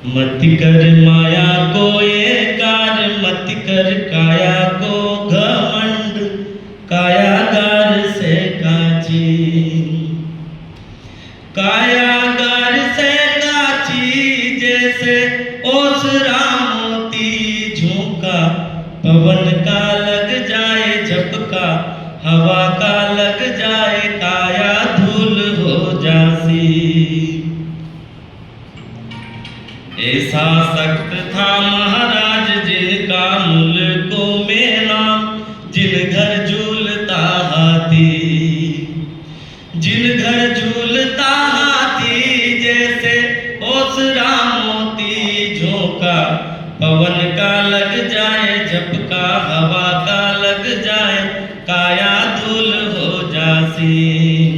मत कर माया को एकार, मत कर काया को घमंड, कायागार से काची। कायागार से काची जैसे ओसरा मोती झोंका, पवन का लग जाए झपका, हवा का लग जाए काया धूल हो जासी। ऐसा सख्त था महाराज जिनका मुल्कों में नाम, जिन घर झूलता हाथी, जिन घर झूलता हाथी जैसे ओसरा मोती झोंका, पवन का लग जाए झपका, हवा का लग जाए काया धूल हो जासी।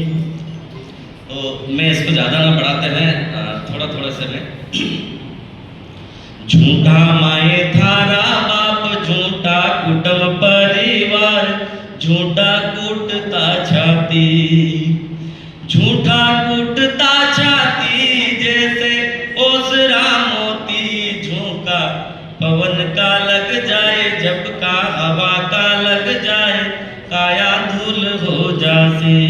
तो मैं इसको ज्यादा ना बढ़ाते हैं, थोड़ा थोड़ा से मैं। झूठा माए थारा बाप, झूठा कुटुंब परिवार, झूठा कूटता छाती, झूठा कूटता छाती जैसे ओसरा मोती झोंका, पवन का लग जाए झपका, हवा का लग जाए काया धूल हो जासी।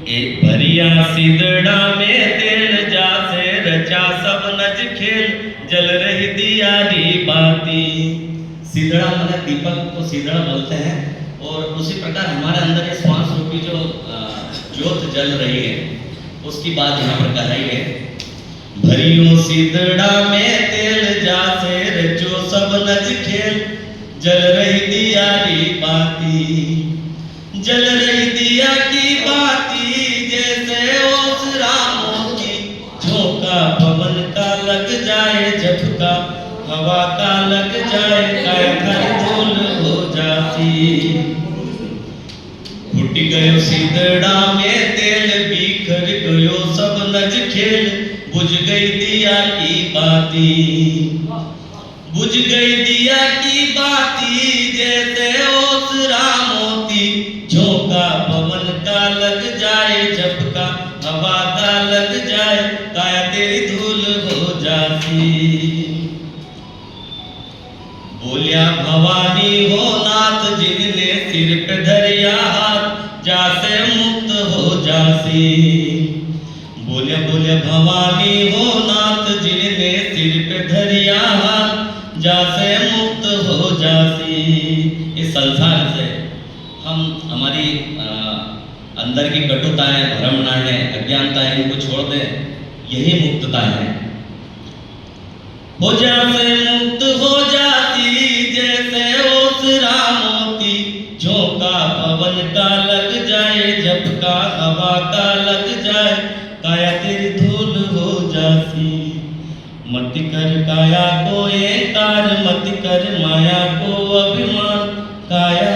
एक भरिया सिदड़ा में तेल जासे रचा सब नज खेल, जल रही दियारी बाती। सिदड़ा मतलब दीपक को सिदड़ा बोलते हैं, और उसी प्रकार हमारे अंदर ये श्वास रूपी जो ज्योत जल रही है उसकी बात यहाँ पर कर रही है। भरियो सिदड़ा में तेल जासे रचो सब नज खेल, जल रही दियारी बाती, जल रही दिया की बाती जैसे ओसरा मोती झोंका, पवन का लग जाए झपका, हवा का लग जाए काया धूल हो जाती। फूट गयो सिदड़ा में तेल, बिखर गयो सब नज खेल, बुझ गई दिया की बाती, बुझ गई दिया की बाती जैसे ओसरा मोती झोंका, पवन का लग जाए झपका, हवा का लग जाए काया तेरी धूल हो जाती। बोलिया भवानी हो नाथ, जिनने सिर पे धरिया हाथ, जासे मुक्त हो जासी। बोले बोले भवानी हो नाथ, जिनने सिर पे धरिया हाथ, जासे मुक्त हो जासी। इस संसार से हम हमारी अंदर की कटुताएं, भ्रमणाएं, अज्ञानताएं इनको छोड़ दें, यही मुक्तता है। हो जासे मुक्त हो जाती जैसे ओसरा मोती झोंका, पवन का लग जाए झपका, हवा का लग जाए काया तेरी धूल हो जासी। मत कर काया को एकार, मत कर माया को अभिमान, काया